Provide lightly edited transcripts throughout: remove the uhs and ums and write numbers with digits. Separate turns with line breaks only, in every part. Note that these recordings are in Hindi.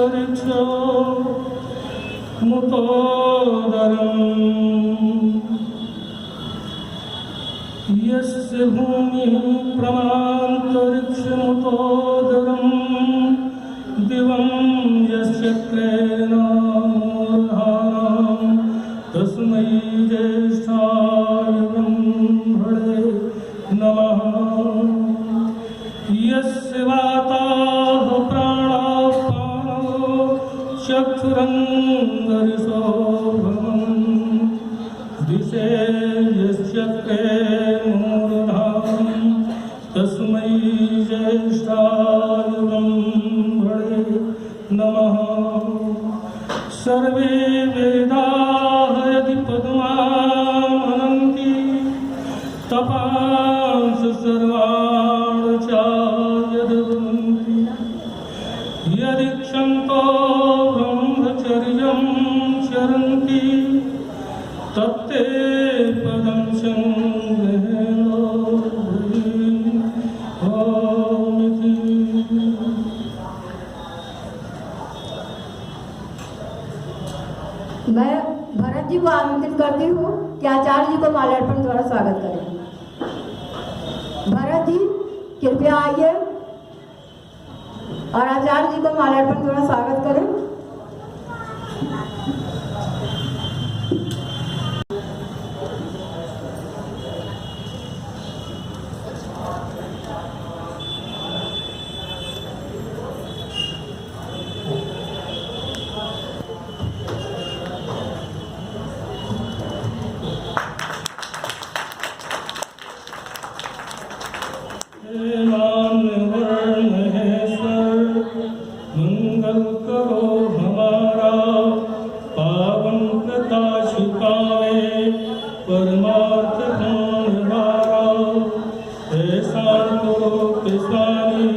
प्रमान्तरिक्षो मुतोदरम् यस्य भूमिः प्रमान्तरिक्षमुतोदरम् दिवं यस्य क्लेनामूर्धाम् तस्मै ज्येष्ठाय ब्रह्मणे नमः। यस्य वाताः प्राणाः प्राणो चक्षुरङ्गरिषो भ्रमन् दिशे यस्य क्लेमूर्धाम् तस्मै ज्येष्ठाय ब्रह्मणे नमः। सर्वे वेदाः यदि पद्मामनन्ति तपांसि सर्वाणि च यद्वदन्ति यदि क्षन्तो ब्रह्मचर्यं चरन्ति तत्ते पदं संगृह्णो ओमिति।
मैं भरत जी को आमंत्रित करती हूँ कि आचार्य जी को माल्यार्पण द्वारा स्वागत करें। भरत जी कृपया आइए और आचार्य जी को माल्यार्पण द्वारा स्वागत करें।
मंगल करो हमारा पावन प्रता छिपाए परमार्थ द्वारा ऐसा करो कि स्वामी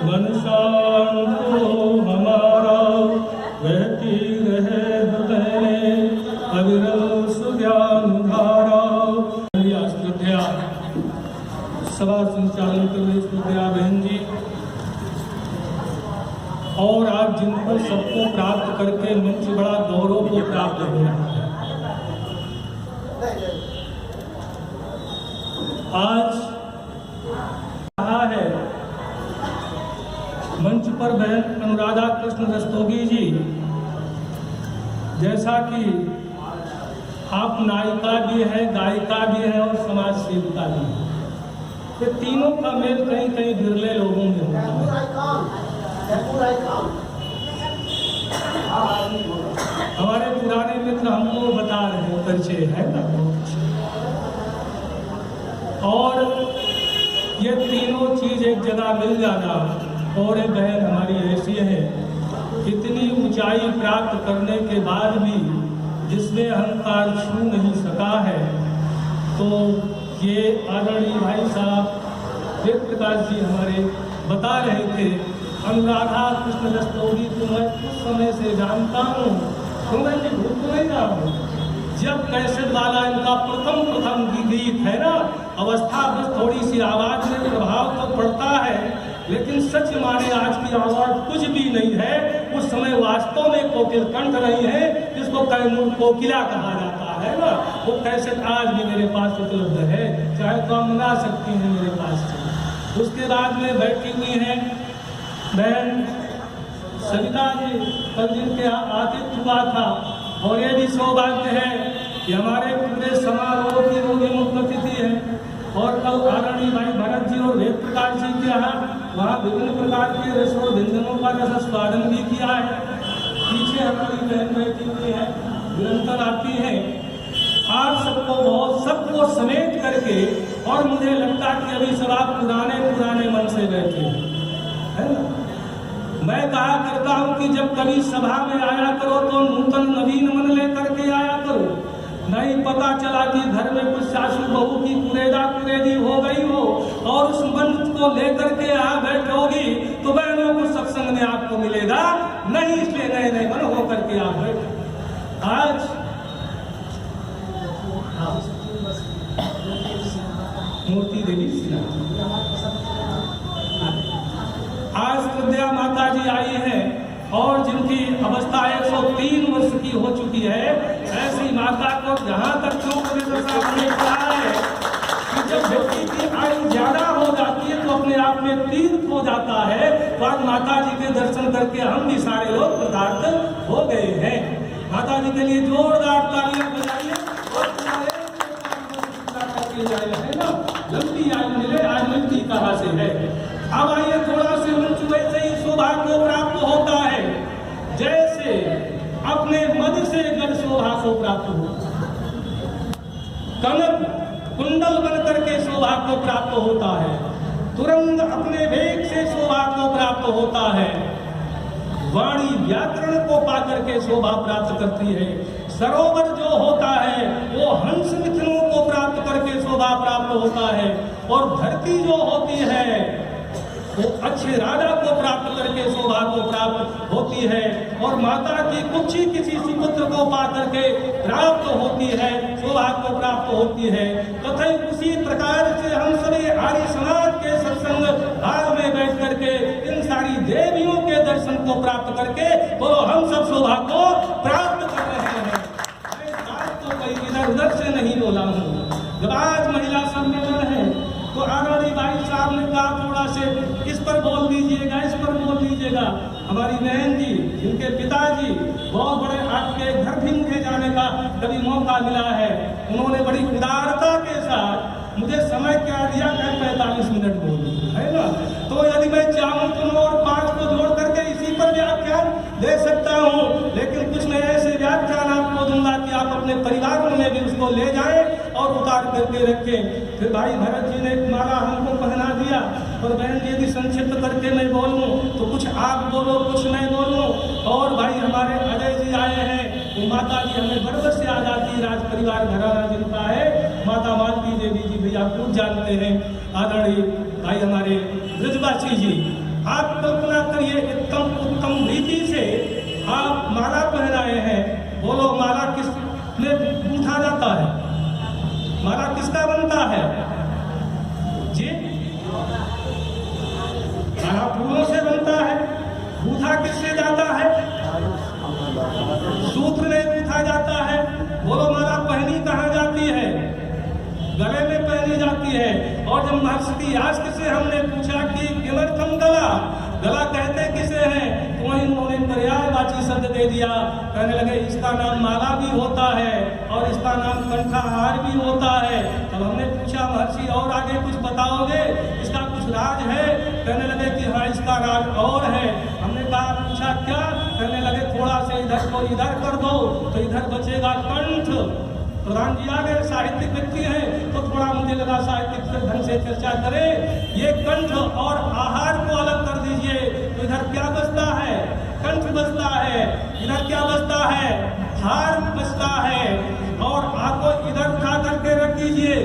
मन शांत हो हमारा बहती रहे हृदय में अविरल सुज्ञान धारा। श्रद्धा सभा संचालन कर रही श्रद्धा बहन जी और आज जिन पर सबको प्राप्त करके मंच बड़ा गौरव को प्राप्त हो रहा है। आज कहा है मंच पर बहन अनुराधा कृष्ण रस्तोगी जी, जैसा कि आप नायिका भी है, गायिका भी है और समाज सेविका भी है। ये तीनों का मेल कहीं कहीं विरले लोगों में होता है। हमारे पुराने मित्र हमको बता रहे हैं, परिचय है ना। और ये तीनों चीज एक जगह मिल जाना, और एक बहन हमारी ऐसी है इतनी ऊंचाई प्राप्त करने के बाद भी जिसमें अहंकार छू नहीं सका है, तो ये आदरणीय भाई साहब वेद प्रकाश जी हमारे बता रहे थे। अनुराधा कृष्ण रस्तोगी को मैं कुछ समय से जानता हूँ, तो मैं भूल तो नहीं रहा हूँ। जब कैसेट वाला इनका प्रथम गीत है ना, अवस्था बस थोड़ी सी आवाज में प्रभाव तो पड़ता है, लेकिन सच माने आज की आवाज कुछ भी नहीं है। उस समय वास्तव में कोकिल कंठ रही है, जिसको कैमूर कोकिला कहा जाता है ना। वो कैसेट आज भी मेरे पास उपलब्ध है, चाहे तो आप मंगा सकती हैं मेरे पास से। उसके बाद में बैठी हुई हैं बहन सविता जी, कल जिनके आतिथ्य हुआ था, और ये भी सौभाग्य है कि हमारे पूरे समारोह की रोगी मुख्य तिथि है। और कल आदरणीय भाई भरत जी और वेद प्रकाश जी के यहाँ वहाँ विभिन्न प्रकार के रस और व्यंजनों का रस स्वादन भी किया है। पीछे हमारी बहन बैठी हुई है, निरंतर आती है। आप सबको समेट करके, और मुझे लगता कि अभी सब आप पुराने मन से बैठे है ना। मैं कहा करता हूँ कि जब कभी सभा में आया करो तो नूतन नवीन मन लेकर के आया करो। नहीं पता चला कि घर में कुछ सासू बहू की कुरेदी हो गई हो और उस मन को लेकर के यहाँ बैठोगी तो बहनों को सत्संग में आपको मिलेगा नहीं, इसलिए नए मन होकर के आप बैठे। आज मूर्ति देवी आज श्रद्धा माता जी आई हैं और जिनकी अवस्था 103 वर्ष की हो चुकी है, ऐसी माता को जहाँ तक प्रोफेसर साहब ने कहा है कि जब व्यक्ति की आयु ज्यादा हो जाती है तो अपने आप में तीर्थ हो जाता है। तो आज माता जी के दर्शन करके हम भी सारे लोग कृतार्थ हो गए हैं। माता जी के लिए जोरदार तालियां बजाइए और है ना, लंबी आयु मिले। आज मिलती कहाँ से है? अब आइए थोड़ा से उच्च वैसे ही शोभा को प्राप्त होता है जैसे अपने मद से गढ़ शोभा को प्राप्त हो, कनक कुंडल बन करके शोभा को प्राप्त होता है, तुरंत अपने वेग से शोभा को प्राप्त होता है, वाणी व्याकरण को पाकर के शोभा प्राप्त करती है, सरोवर जो होता है वो हंस मिथुनों को प्राप्त करके शोभा प्राप्त होता है, और धरती जो होती है वो अच्छे राजा को प्राप्त करके शोभा को प्राप्त होती है, और माता की कुक्षी किसी सुपुत्र को पा करके प्राप्त होती है, शोभा को प्राप्त होती है। तथा उसी प्रकार से हम सभी आर्य समाज के सत्संग भाव में बैठ करके इन सारी देवियों के दर्शन को प्राप्त करके तो हम सब शोभा को प्राप्त कर रहे हैं। मैं बात तो कोई इधर उधर से नहीं बोला हूँ। जब आज महिला सम्मेलन है तो आदरणीय भाई साहब ने कहा थोड़ा से इस पर बोल दीजिएगा, इस पर बोल दीजिएगा। हमारी बहन जी, जिनके पिताजी बहुत बड़े आपके घर भी मुझे जाने का कभी मौका मिला है, उन्होंने बड़ी उदारता के साथ मुझे समय क्या दिया, मैं 45 मिनट बोल दूँ, है ना। तो यदि मैं चाहूँ तो और 5 को जोड़ करके इसी पर व्याख्यान दे सकता हूँ, लेकिन कुछ मैं ऐसे व्याख्यान आपको दूंगा कि आप अपने परिवार में भी उसको ले जाएं और उतार करके रखें। फिर भाई भरत जी ने एक माला हमको पहना दिया, और बहन जी यदि संक्षिप्त करके मैं बोलूं तो कुछ आप बोलो, कुछ मैं बोलूं। और भाई हमारे अजय जी आए हैं, वो माता जी हमें गर्व से आ जाती, राज परिवार घराना जिनका है, माता मालती देवी जी भैया खूब जानते हैं। आदरणीय भाई हमारे ब्रजवासी जी, आप कल्पना करिए उत्तम रीति से आप माला पहनाए हैं। बोलो माला किस में पूछा जाता है? माला किसका बनता है जी? माला फूलों से बनता है। पूछा किससे जाता है? सूत्र में पूछा जाता है। बोलो माला पहनी कहाँ जाती है? गले में पहनी जाती है। और जब महर्षि की यास्क से हमने पूछा कि किमर्थम गला, गला कहते किसे हैं, तो वहीं उन्होंने पर्यायवाची शब्द दे दिया। कहने लगे इसका नाम माला भी होता है और इसका नाम कंठाहार भी होता है। तब हमने पूछा महर्षि और आगे कुछ बताओगे, इसका कुछ राज है? कहने लगे कि हाँ इसका राज और है। हमने कहा पूछा क्या? कहने लगे थोड़ा से इधर को इधर कर दो तो इधर बचेगा कंठ। प्रधान जी आ गए, साहित्यिक व्यक्ति हैं, तो थोड़ा मुझे लगा साहित्यिक ढंग से चर्चा करें। ये कंठ और आहार को अलग कर दीजिए तो इधर क्या बचता है? कंठ बचता है। इधर क्या बचता है? हार बचता है। और आपको इधर उठा करके रख दीजिए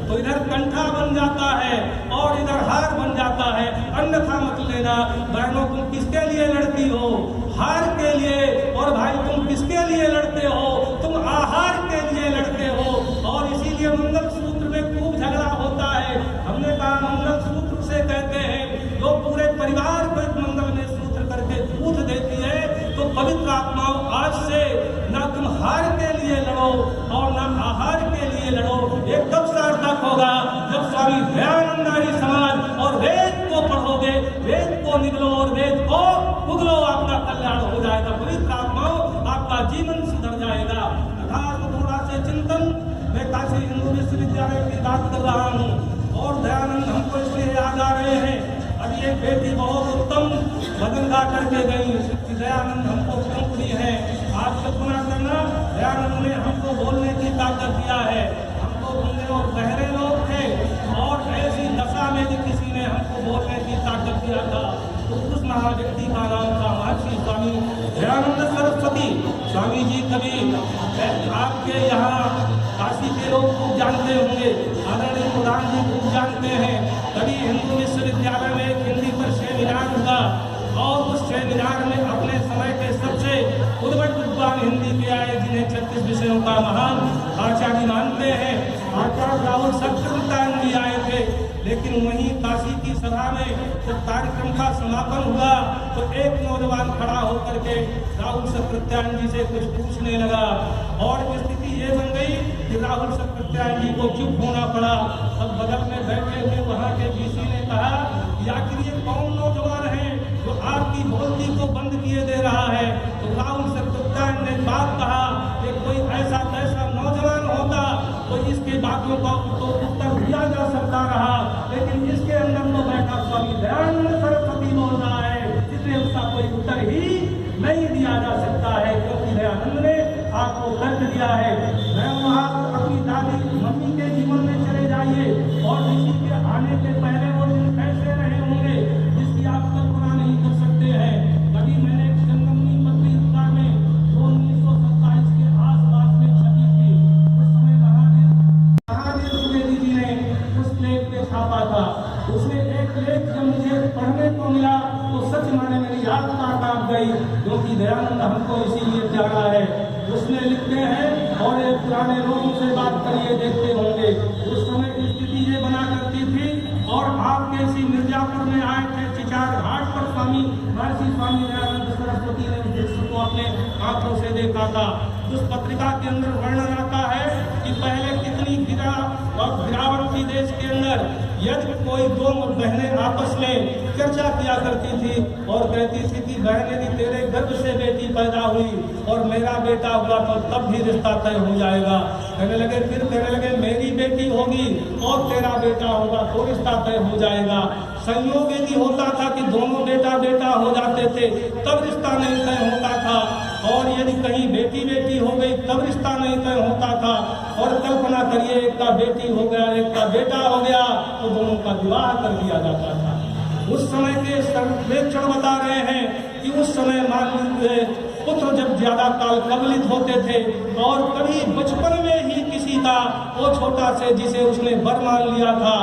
तो इधर कंठा बन जाता है और इधर हार बन जाता है। अन्यथा मत लेना। बहनों तुम किसके लिए लड़ती हो? हार के लिए। और भाई तुम किसके लिए लड़ते हो? तुम आहार के लिए लड़ते हो। और इसीलिए मंगल सूत्र में खूब झगड़ा होता है। हमने कहा मंगल सूत्र से कहते हैं जो पूरे परिवार को एक मंगल में सूत्र करके पूछ देती है। तो पवित्र आत्माओं आज से न तुम हार के लिए लड़ो और न आहार के लिए लड़ो। एक कब सार्थक होगा जब स्वामी दयानंदारी समाज और वेद को पढ़ोगे, वेद को निगलो और वेद को उगलो, आपका कल्याण हो जाएगा। पवित्र आत्माओं आपका जीवन सुधर जाएगा। अर्थात थोड़ा से चिंतन, मैं काशी हिंदू विश्वविद्यालय की बात कर रहा हूँ और दयानंद हमको इसलिए याद आ रहे हैं। अभी एक बेटी बहुत उत्तम भजन गा करके गई कि दयानंद हमको क्यों बुरी है। आज कल्पना करना, दयानंद ने हमको बोलने की ताकत दिया है। हमको बोलने और बहरे लोग थे और ऐसी दशा में भी किसी ने हमको बोलने की ताकत दिया था। तो उस महाव्यक्ति का नाम था महर्षि स्वामी दयानंद सरस्वती स्वामी जी। कभी आपके यहाँ काशी के लोग खूब जानते होंगे, आदरणीय प्रधान जी खूब जानते हैं। कभी हिंदू विश्वविद्यालय में एक हिंदी पर सेमिनार हुआ और उस सेमिनार में अपने समय के सबसे उद्भट विद्वान हिंदी के आए, जिन्हें 36 विषयों का महान आचार्य मानते हैं। आचार्य राहुल सत्यनारायण जी आए थे। लेकिन वहीं काशी की सभा में जब कार्यक्रम का समापन हुआ तो एक नौजवान खड़ा होकर के राहुल सकृत्यायन जी से कुछ पूछने लगा और स्थिति ये बन गई कि राहुल सकृत्यायन जी को चुप होना पड़ा। अब बगल में बैठे हुए वहाँ के डीसी ने कहा कि आखिर ये कौन नौजवान है जो आपकी बोलती को बंद किए दे रहा है। तो राहुल सकृत्यायन ने बात कहा कि कोई ऐसा नौजवान होता तो इसकी बातों का तो उत्तर दिया जा सकता रहा, लेकिन इसके अंदर तो बैठा स्वामी दयानंद सरस्वती बोल रहा है, इसलिए उसका कोई उत्तर ही नहीं दिया जा सकता है, क्योंकि दयानंद ने आपको तर्क दिया है। मैं वहाँ अपनी दादी मम्मी के जीवन में चले जाइए और ऋषि के आने के पहले वो दिन कैसे रहे होंगे जिसकी आप कल्पना नहीं कर सकते हैं। कभी मैंने संगमनी पत्रिका में 1927 के आसपास में छपी थी, उस समय महावीर द्विवेदी जी ने उस लेख पे छापा था। उसमें एक लेख जब मुझे पढ़ने को मिला तो सच माने मेरी याद काट गई, क्योंकि दयानंद हमको इसीलिए प्यारा है। उसमें लिखते हैं और एक पुराने लोगों से बात करिए देखते होंगे, उस समय स्थिति ये बना करती थी और आपके इसी मिर्जापुर में आए थे चिचार घाट पर स्वामी महर्षि स्वामी दयानंद सरस्वती ने उस दृश्य को अपने आंखों से देखा था। उस पत्रिका के अंदर वर्णन आता है कि पहले कितनी गिरावट थी देश के अंदर। यदि कोई दो बहनें आपस में चर्चा किया करती थी और कहती थी कि बहन यदि तेरे गर्भ से बेटी पैदा हुई और मेरा बेटा हुआ तो तब भी रिश्ता तय हो जाएगा। कहने लगे मेरी बेटी होगी और तेरा बेटा होगा तो रिश्ता तय हो जाएगा। संयोग यदि होता था कि दोनों बेटा बेटा हो जाते थे तब रिश्ता नहीं तय होता था, और यदि कहीं बेटी बेटी हो गई तब रिश्ता नहीं तय होता था। और कल्पना करिए एक का बेटी हो गया एक का बेटा हो गया तो दोनों का विवाह कर दिया जाता था। उस समय के सर्वेक्षण बता रहे हैं कि उस समय मान पुत्र जब ज्यादा काल कबलित होते थे और कभी बचपन में ही किसी का वो छोटा से जिसे उसने वर मान लिया था,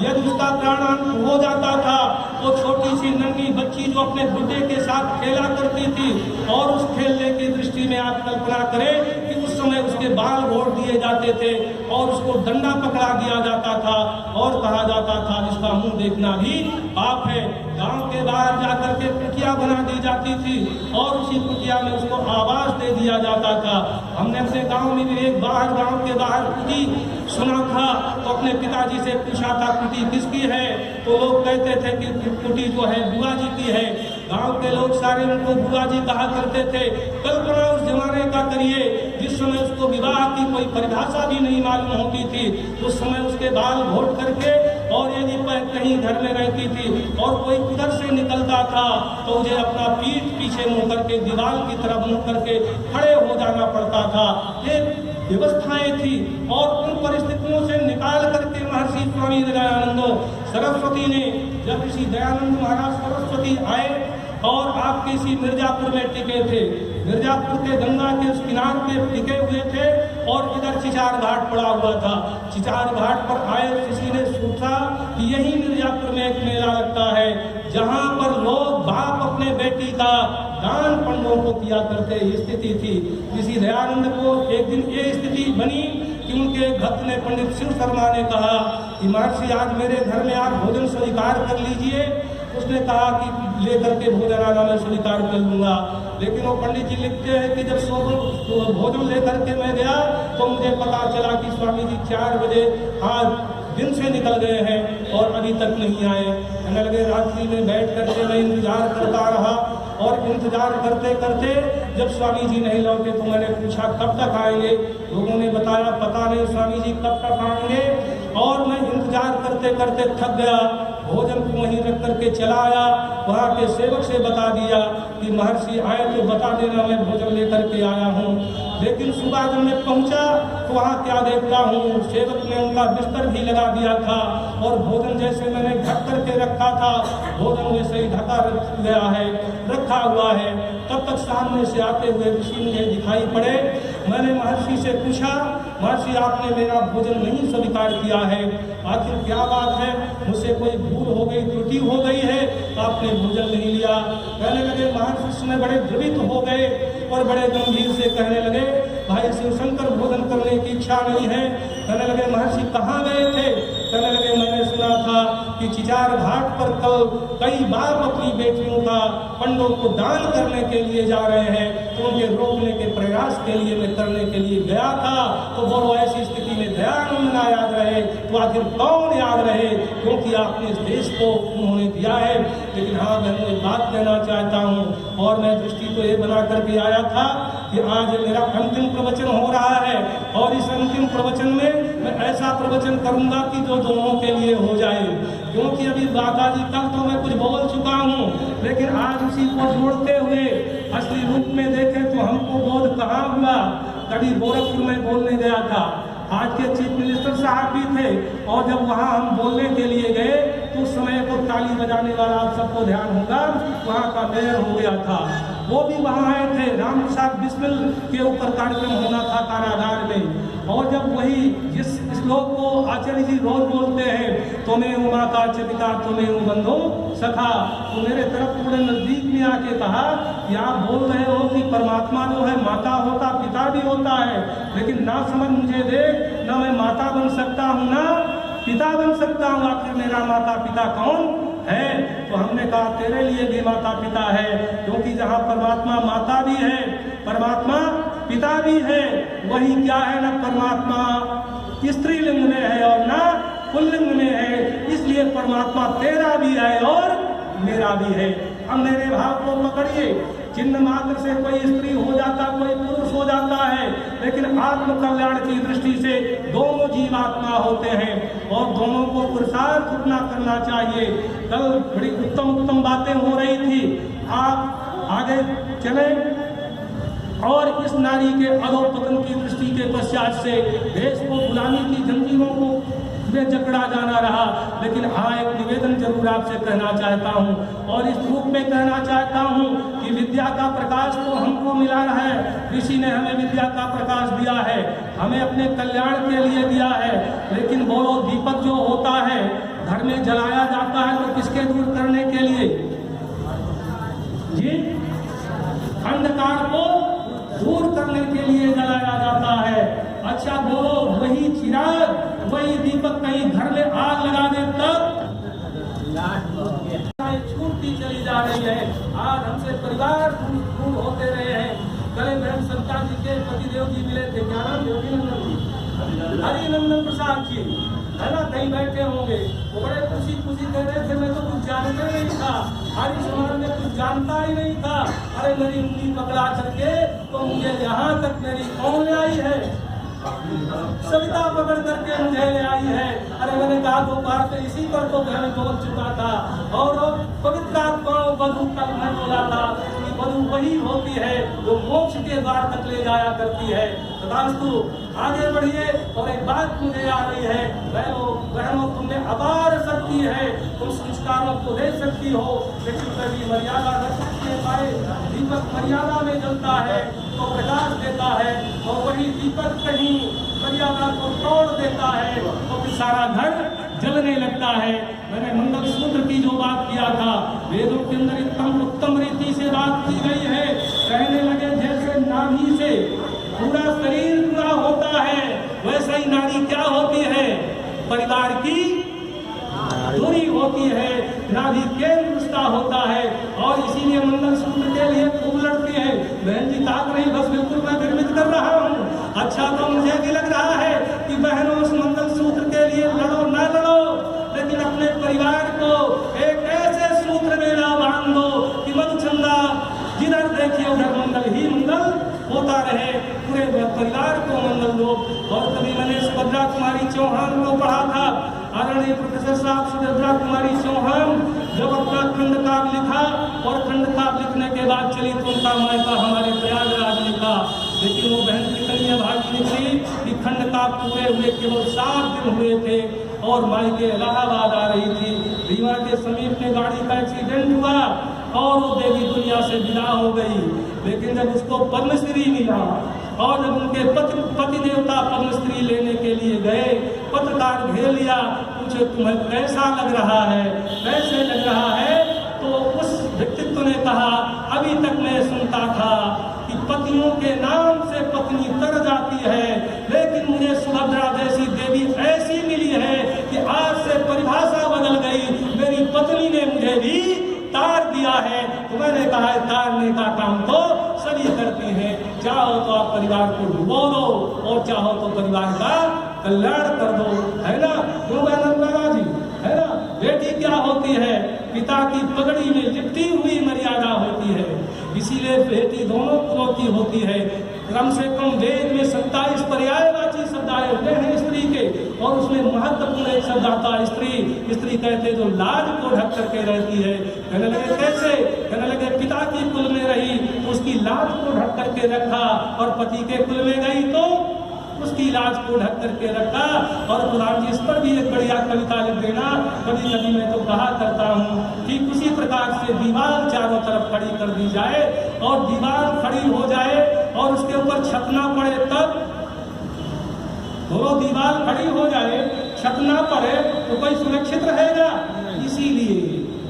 यदि उसका प्राणांत हो जाता था तो छोटी सी नन्ही बच्ची जो अपने बुड्ढे के साथ खेला करती थी और उस खेलने की दृष्टि में आप कल्पना करें कि उस समय उसके बाल घोड़ दिए जाते थे और उसको डंडा पकड़ा दिया जाता था और कहा जाता था जिसका मुंह देखना भी पाप है। गांव के बाहर जाकर के कुटिया बना दी जाती थी और उसी कुटिया में उसको आवाज दे दिया जाता था। हमने अपने गांव में भी एक गांव के बाहर कुटी सुना था तो अपने पिताजी से पूछा था कुटी किसकी है, तो लोग कहते थे कि कुटी जो है बुआ जी की है। गांव के लोग सारे उनको बुआ जी कहा करते थे। कल्पना उस जमाने का करिए जिस समय उसको विवाह की कोई परिभाषा भी नहीं मालूम होती थी, उस समय उसके बाल घोट करके और यदि कहीं घर में रहती थी और कोई उधर से निकलता था तो मुझे अपना पीठ पीछे मुंह करके दीवार की तरफ मुंह करके खड़े हो जाना पड़ता था। ये व्यवस्थाएं थी और उन परिस्थितियों से निकाल करके महर्षि स्वामी दयानंद सरस्वती ने, जब ऋषि दयानंद महाराज सरस्वती आए और आपके इसी मिर्जापुर में टिके थे, मिर्जापुर के गंगा के उस किनार पे टिके हुए थे और इधर चिचार घाट पड़ा हुआ था। चिचार घाट पर आए किसी ने सोचा कि यही मिर्जापुर में एक मेला लगता है जहाँ पर लोग बाप अपने बेटी का दान पंडों को किया करते स्थिति थी। ऋषि दयानंद को एक दिन ये स्थिति बनी कि उनके भक्त ने पंडित शिव शर्मा ने कहा कि महर्षि आज मेरे घर में आप भोजन स्वीकार कर लीजिए। उसने कहा कि लेकर के भोजन आना मैं स्वीकार कर लूंगा, लेकिन वो पंडित जी लिखते हैं कि जब भोजन लेकर के मैं गया तो मुझे पता चला कि स्वामी जी 4 बजे आज दिन से निकल गए हैं और अभी तक नहीं आए। कहने लगे रात्रि में बैठ करके मैं इंतजार करता रहा और इंतजार करते करते जब स्वामी जी नहीं लौटे तो मैंने पूछा कब तक आएंगे। लोगों ने बताया पता नहीं स्वामी जी कब तक आएंगे, और मैं इंतजार करते करते थक गया। भोजन को वहीं रख करके चला आया, वहाँ के सेवक से बता दिया कि महर्षि आए तो बता देना मैं भोजन लेकर के आया हूँ। लेकिन सुबह जब मैं पहुँचा तो वहाँ क्या देखता हूँ, सेवक ने उनका बिस्तर भी लगा दिया था और भोजन जैसे मैंने ढक करके रखा था भोजन वैसे ही ढका गया है, रखा हुआ है। तब तक सामने से आते हुए ऋषि मुझे दिखाई पड़े। मैंने महर्षि से पूछा महर्षि आपने मेरा भोजन नहीं स्वीकार किया है, आखिर क्या बात है, मुझसे कोई भूल हो गई त्रुटि हो गई है, आपने भोजन नहीं लिया। कहने लगे महर्षि में बड़े द्रवित हो गए और बड़े गंभीर से कहने लगे भाई शिवशंकर भोजन करने की इच्छा नहीं है। कहने लगे महर्षि कहाँ गए थे, कहने लगे मैंने सुना था कि चिचार घाट पर कल कई बार अपनी बेटियों का पंडों को दान करने के लिए जा रहे हैं, तो उनके रोकने के प्रयास के लिए मैं करने के लिए गया था। तो बोलो ऐसी स्थिति में दयानंद ना याद रहे तो आखिर कौन याद रहे, क्योंकि आपने इस देश को उन्होंने दिया है। लेकिन हाँ मैं एक बात कहना चाहता हूँ, और मैं दृष्टि तो ये बना करके आया था कि आज मेरा अंतिम प्रवचन हो रहा है, और इस अंतिम प्रवचन में मैं ऐसा प्रवचन करूंगा कि जो दोनों के लिए हो जाए। क्योंकि अभी माता जी कल तो मैं कुछ बोल चुका हूँ, लेकिन आज उसी को जोड़ते हुए असली रूप में देखें तो हमको बोध कहाँ हुआ। कभी गोरखपुर में बोलने गया था, आज के चीफ मिनिस्टर साहब भी थे, और जब वहाँ हम बोलने के लिए गए तो उस समय को ताली बजाने वाला आप सबको ध्यान होगा, वहाँ का मेयर हो गया था, वो भी वहाँ आए थे। राम प्रसाद बिस्मिल के ऊपर कार्यक्रम होना था कारागार में, और जब वही जिस श्लोक को आचार्य जी रोज बोलते हैं, तुम्हें माता च पिता तुम्हें बंधु सखा, तो मेरे तरफ थोड़े नजदीक में आके कहा कि आप बोल रहे हो कि परमात्मा जो है माता होता पिता भी होता है, लेकिन ना समझ मुझे देख, ना मैं माता बन सकता हूँ ना पिता बन सकता हूँ, आखिर मेरा माता पिता कौन है? तो हमने कहा तेरे लिए भी माता पिता है, क्योंकि जहाँ परमात्मा माता भी है, परमात्मा पिता भी है, वही क्या है ना परमात्मा स्त्रीलिंग में है और ना पुल्लिंग में है, इसलिए परमात्मा तेरा भी है और मेरा भी है। अब मेरे भाव को पकड़िए, चिन्ह मात्र से कोई स्त्री हो जाता, कोई पुरुष हो जाता है, लेकिन आत्म कल्याण की दृष्टि से दोनों जीवात्मा होते हैं, और दोनों को पुरुषार्थ उतना करना चाहिए। कल बड़ी उत्तम उत्तम बातें हो रही थी, आप आगे चले, और इस नारी के अधोपतन की दृष्टि के पश्चात से देश को गुलामी की जंजीरों को में जकड़ा जाना रहा। लेकिन हाँ एक निवेदन जरूर आपसे कहना चाहता हूँ, और इस रूप में कहना चाहता हूँ कि विद्या का प्रकाश तो हमको मिला है, ऋषि ने हमें विद्या का प्रकाश दिया है, हमें अपने कल्याण के लिए दिया है, लेकिन बोलो दीपक जो होता है घर में जलाया जाता है तो किसके दूर करने के लिए जी? अंधकार को दूर करने के लिए जलाया जाता है। अच्छा बोलो वही चिराग, वही दीपक कहीं घर में आग लगा दे तब छूटती चली जा रही है। आज हमसे परिवार दूर होते रहे हैं। कल बहन संता जी के पतिदेव जी मिले थे, क्या नाम योगीनंदन जी, हरिनंदन प्रसाद जी, है ना, कहीं बैठे होंगे, वो बड़े खुशी खुशी कह रहे थे मैं तो कुछ जानते नहीं था, हरी समाज में कुछ जानता ही नहीं था। अरे मेरी उंगली पकड़ा करके तो मुझे यहाँ तक मेरी कौन ले आई है, सविता पकड़ करके मुझे ले आई है। अरे मैंने कहा दोपहर से इसी पर तो मैं बोल चुका था, और पवित्र आत्मा वधु तक मैं बोला था कि वधु वही होती है जो मोक्ष के द्वार तक ले जाया करती है। तथास्तु आगे बढ़िए। और एक बात मुझे आ रही है, बहनों तुमने अपार शक्ति है, तुम संस्कारों को दे सकती हो, लेकिन कभी मर्यादा न सकते पाए। दीपक मर्यादा में जलता है तो प्रकाश देता है, और वही दीपक कहीं मर्यादा को तोड़ देता है तो फिर सारा घर जलने लगता है। मैंने मंगल सूत्र की जो बात किया था, वेदों के अंदर उत्तम रीति से बात की गई है। कहने लगे जैसे नाभि से पूरा शरीर पूरा होता है, वैसा ही नारी क्या होती है, परिवार की दूरी होती है, नाभि केंद्र उसका होता है। और इसीलिए मंगल सूत्र के लिए खूब लड़ती है। बहन जी ताक नहीं, बस बिल्कुल मैं निर्मित कर रहा हूँ। अच्छा तो मुझे भी लग रहा है कि बहनों उस मंगल सूत्र के लिए लड़ो ना लड़ो, लेकिन अपने परिवार को एक ऐसे सूत्र में ना बांध दो कि मधुचंदा जिधर देखिए उधर मंगल ही मंगल होता रहे, पूरे परिवार को मंगल दो। और कभी मैंने सुभद्रा कुमारी चौहान को पढ़ा था, आदरणीय प्रोफेसर साहब सुभद्रा कुमारी चौहान जब अपना खंड काव्य लिखा, और खंड काव्य लिखने के बाद चली तो उनका मायका हमारे प्रयागराज में था, लेकिन वो बहन की कन्या भागी निकली कि खंड काव्य पूरे हुए केवल 7 दिन हुए थे, और मायके इलाहाबाद आ रही थी। रीवा के समीप में गाड़ी का एक्सीडेंट हुआ और वो देवी दुनिया से विदा हो गई। लेकिन जब उसको पद्मश्री मिला, और जब उनके पति देवता पद्मश्री लेने के लिए गए, पत्रकार घेर लिया, पूछे तुम्हें कैसा लग रहा है, कैसे लग रहा है? तो उस व्यक्तित्व ने कहा अभी तक मैं सुनता था कि पतियों के नाम से पत्नी तर जाती है, लेकिन मुझे सुभद्रा जैसी देवी ऐसी मिली है कि आज काम तो सभी करती हैं। चाहो तो आप परिवार को डुबो दो और चाहो तो परिवार का कल्याण कर दो, है ना? क्यों बहन जी, है ना? बेटी क्या होती है? पिता की पगड़ी में लिपटी हुई मर्यादा होती है। इसीलिए बेटी दोनों कुलों की होती है। कम से कम वेद में 27 पर्यायवाची शब्द आए हुए हैं स्त्री के, और उसमें महत्वपूर्ण एक शब्द आता है स्त्री। स्त्री कहते जो लाज को ढक करके रहती है। कहने लगे कैसे? कहने लगे पिता की कुल में रही, उसकी लाज को ढक करके रखा, और पति के कुल में गई तो उसकी लाज को ढक करके रखा। और कुरान जी इस पर भी एक बढ़िया कविता लिख देना। कभी कभी मैं तो कहा करता हूँ कि उसी प्रकार से दीवार चारों तरफ खड़ी कर दी जाए, और दीवार खड़ी हो जाए और उसके ऊपर छत ना पड़े, तब दोनों दीवार खड़ी हो जाए, छत ना पड़े तो कोई सुरक्षित रहेगा? इसीलिए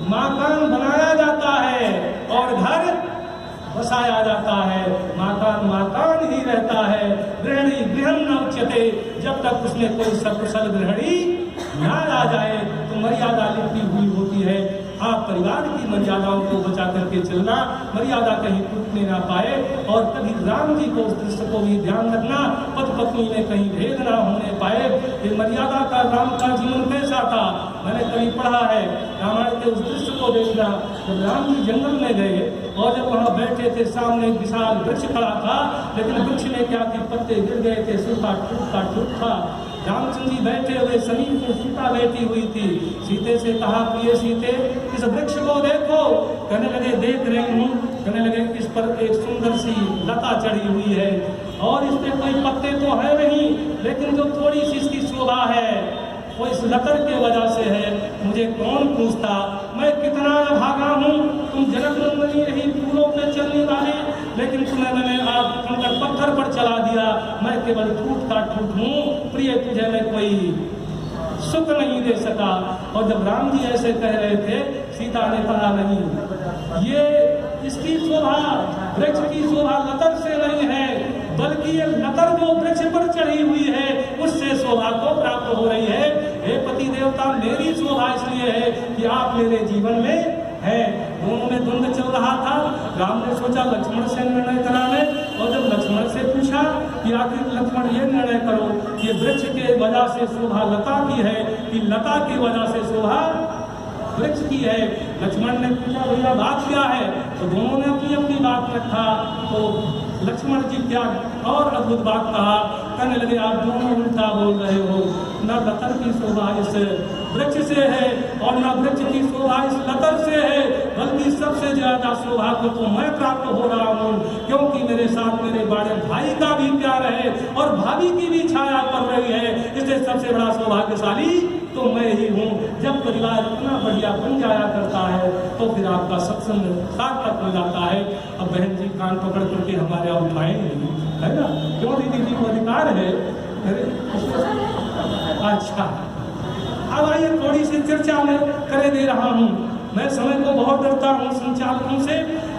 मकान बनाया जाता है और घर बसाया जाता है। मकान ही रहता है। गृहिणी गृहम न उच्यते, जब तक उसमें कोई सकुशल गृहिणी ना आ जाए तो मर्यादा लिपटी हुई होती है। आप परिवार की मर्यादाओं को बचा करके चलना, मर्यादा कहीं टूटने ना पाए। और कभी राम जी को उस दृश्य को भी ध्यान रखना, पति पत्नी में कहीं भेद ना होने पाए। ये मर्यादा का राम का जीवन कैसा था, मैंने कभी पढ़ा है। रामायण के उस दृश्य को देखना, जब राम जी जंगल में गए और जब वहाँ बैठे थे, सामने विशाल वृक्ष खड़ा था, लेकिन वृक्ष में क्या थी, पत्ते गिर गए थे, सूखा टूट था। रामचंद्र जी बैठे हुए, समीप में सीता बैठी हुई थी। सीते से कहा, प्रिय सीते इस वृक्ष को देखो। कहने लगे देख रही हूँ। कहने लगे इस पर एक सुंदर सी लता चढ़ी हुई है और इस पे कोई पत्ते तो है नहीं, लेकिन जो थोड़ी सी इसकी शोभा है वो इस लतर के वजह से है। मुझे कौन पूछता, मैं कितना भागा हूँ। तुम जनक नंदनी रही फूलों पे चलने वाले, लेकिन तुम्हें मैंने आप कंकड़ पत्थर पर चला दिया। मैं केवल ठूठ का ठूठ हूँ, प्रिय तुझे मैं कोई सुख नहीं दे सका। और जब राम जी ऐसे कह रहे थे, सीता ने कहा नहीं, ये इसकी शोभा वृक्ष की शोभा लतर से नहीं है, बल्कि ये लतर जो वृक्ष पर चढ़ी हुई है उससे शोभा को प्राप्त हो रही है। हे पति देवता, मेरी शोभा इसलिए है कि आप मेरे जीवन में है। दोनों में द्वंद्व चल रहा था। राम ने सोचा लक्ष्मण से निर्णय करा ले, और जब लक्ष्मण से पूछा कि आखिर लक्ष्मण ये निर्णय करो कि वृक्ष के वजह से शोभा लता की है कि लता की वजह से शोभा वृक्ष की है। लक्ष्मण ने पूछा भैया बात क्या है, तो दोनों ने अपनी अपनी बात रखा। तो लक्ष्मण जी क्या और अद्भुत बात कहा। कहने लगे आप दोनों उल्टा बोल रहे हो, न लतर की शोभा इस वृक्ष से है और न वृक्ष की शोभा इस लतर से है, बल्कि सबसे ज्यादा शोभा को तो मैं प्राप्त हो रहा हूँ, क्योंकि मेरे साथ मेरे बड़े भाई का भी प्यार है और भाभी की भी छाया पड़ रही है। इसलिए सबसे बड़ा सौभाग्यशाली तो मैं ही हूँ। जब परिवार इतना बढ़िया बन जाया करता है तो फिर आपका सत्संग सार्थक हो जाता है। अब बहन जी कान पकड़ करके हमारे यहाँ उठाएंगे, है ना? क्यों दीदी जी को अधिकार है। अच्छा, अब आइए थोड़ी सी चर्चा में करे दे रहा हूँ। मैं समय को बहुत डरता हूँ संचालकों से,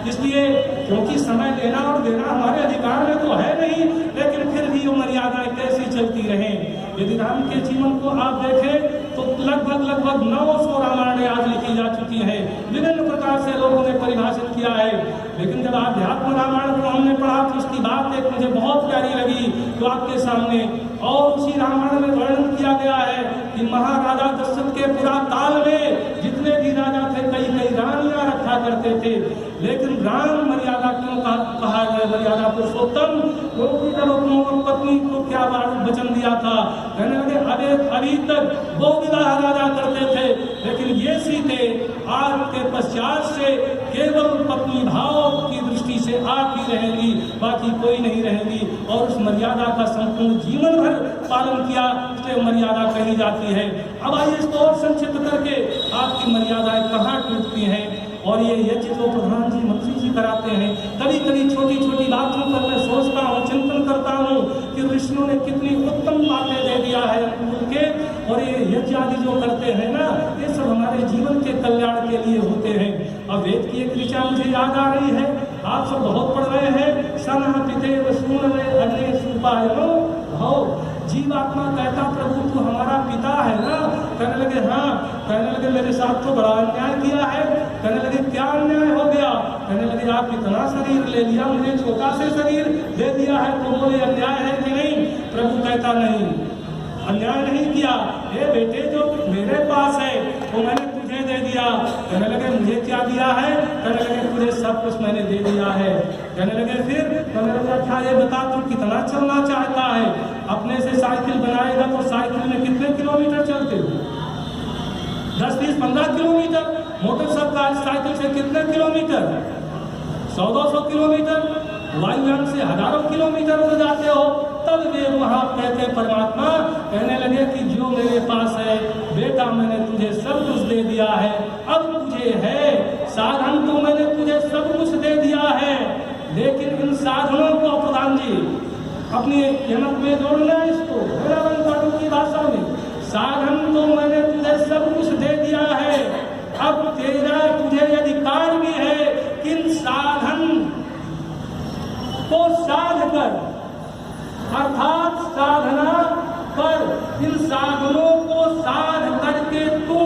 इसलिए क्योंकि समय लेना और देना हमारे अधिकार में तो है नहीं, लेकिन फिर भी वो मर्यादाएं कैसी चलती रहें। यदि राम के जीवन को आप देखें तो लगभग 900 रामायणें आज लिखी जा चुकी हैं। विभिन्न प्रकार से लोगों ने परिभाषित किया है, लेकिन जब आध्यात्म रामायण को हमने पढ़ा तो उसकी बात एक मुझे बहुत प्यारी लगी जो आपके सामने, और उसी रामायण में वर्णन किया गया है कि महाराजा दशरथ के पूरा काल में जितने भी राजा थे कई रानियां रखा करते थे, लेकिन राम मर्यादा क्यों कहा गया मर्यादा पुरुषोत्तम, क्योंकि जब अपनी पत्नी को क्या वचन दिया था, कहने लगे अभी तक वो विवाह राजा करते थे, लेकिन ये सीते आज के पश्चात से केवल पत्नी भाव की दृष्टि से आप ही रहेंगी, बाकी कोई नहीं रहेंगी। और उस मर्यादा का संपूर्ण जीवन भर पालन किया, इसलिए मर्यादा कही जाती है। अब आइए इसको और संक्षिप्त करके आपकी मर्यादाएं कहाँ टूटती हैं। और ये यज्ञ जो प्रधान जी मंत्री जी कराते हैं, कभी कभी छोटी छोटी बातों पर मैं सोचता हूँ, चिंतन करता हूँ कि ऋषियों ने कितनी उत्तम बातें दे दिया है उनके, और ये यज्ञ आदि जो करते हैं ना, ये सब हमारे जीवन के कल्याण के लिए होते हैं। अब वेद की एक ऋचा मुझे याद आ रही है, आप सब बहुत पढ़ रहे हैं, सनः पितेव सूनवे अग्ने सुपायनो भव। जीवात्मा कहता प्रभु तू हमारा पिता है ना। कहने लगे हाँ। कहने लगे मेरे साथ तो बड़ा अन्याय किया है। कहने लगे क्या अन्याय हो गया। कहने लगे आप इतना शरीर ले लिया, मुझे छोटा से शरीर दे दिया है, तो बोले अन्याय है कि नहीं? प्रभु कहता नहीं, अन्याय नहीं किया। ये बेटे जो मेरे पास है वो मैंने तुझे दे दिया। कहने लगे मुझे क्या दिया है? कहने लगे तुझे सब कुछ मैंने दे दिया है। कहने लगे फिर? कहने लगे अच्छा ये बता तू कितना चलना चाहता है? अपने से साइकिल बनाएगा तो साइकिल में कितने किलोमीटर चलते हो? 10, 20, 15 किलोमीटर। मोटरसाइकिल से कितने किलोमीटर? 100-200 किलोमीटर। वायुयान से हजारों किलोमीटर हो जाते हो। तब वे वहां कहते परमात्मा कहने लगे कि जो मेरे पास है बेटा मैंने तुझे सब कुछ दे दिया है, अब तुझे है साधन तो मैंने तुझे सब कुछ दे दिया है, लेकिन इन साधनों को प्रधान जी अपनी यमक में जोड़ना, इसको की भाषा में, साधन तो मैंने तुझे सब कुछ दे दिया है, अब तेरा तुझे अधिकार भी है कि इन साधन को साध कर, अर्थात साधना पर इन साधनों को साध करके तू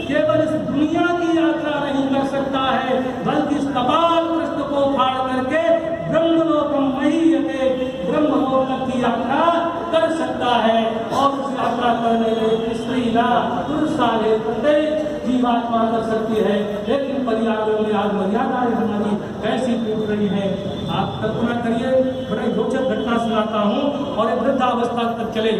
केवल इस दुनिया की यात्रा नहीं कर सकता है, बल्कि इस कपाल पृष्ठ को फाड़ करके ब्रह्मलोकम महीयते, ब्रह्मलोक की यात्रा कर सकता है। और उस यात्रा करने में स्त्री ना पुरुषाले जीवात्मा कर सकती है, लेकिन पर्यावरण में आज मर्यादाएं हमारी कैसी टूट रही है। आप कल्पना करिए, बड़ी रोचक घटना सुनाता हूँ और एक वृद्धावस्था तक चले।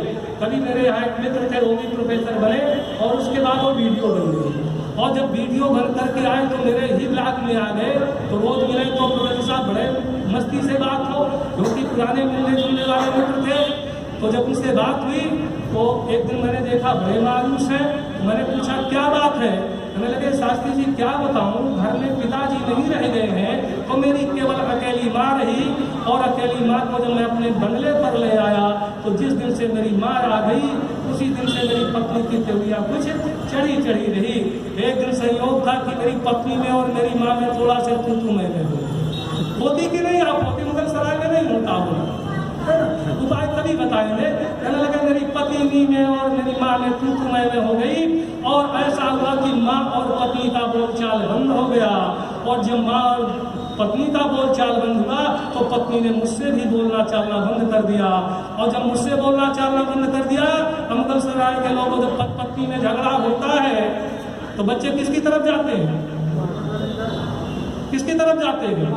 कभी मेरे यहाँ एक मित्र थे, वो भी प्रोफेसर बने और उसके बाद वो वीडियो बन गए, और जब वीडियो बन करके आए तो मेरे ही ब्लॉक में आ गए, तो रोज मिले तो प्रोफेसर साहब बड़े मस्ती से बात हो, जो कि पुराने मिलने जुलने वाले मित्र थे। तो जब उनसे बात हुई तो एक दिन मैंने देखा बड़े मायूस हैं। मैंने पूछा क्या बात है? कहने लगे शास्त्री जी क्या बताऊं, घर में पिताजी नहीं रह गए हैं, तो मेरी केवल अकेली माँ रही, और अकेली माँ को जब मैं अपने बंगले पर ले आया तो जिस दिन से मेरी माँ आ गई उसी दिन से मेरी पत्नी की तबीयत कुछ चढ़ी रही। एक दिन संयोग था कि मेरी पत्नी में और मेरी माँ में थोड़ा सा तू मैं होती कि नहीं, आप होती मगर सराय में नहीं होता हो, उपाय तभी बताएंगे। कहने लगे मेरी पत्नी में और मेरी माँ में तू में हो गई, और ऐसा हुआ कि माँ और पत्नी का बोलचाल बंद हो गया, और जब माँ और पत्नी का बोलचाल बंद हुआ तो पत्नी ने मुझसे भी बोलना चालना बंद कर दिया, और जब मुझसे बोलना चालना बंद कर दिया, अमगल सराय के लोगों जब पत्नी में झगड़ा होता है तो बच्चे किसकी तरफ जाते हैं? किसकी तरफ जाते हैं?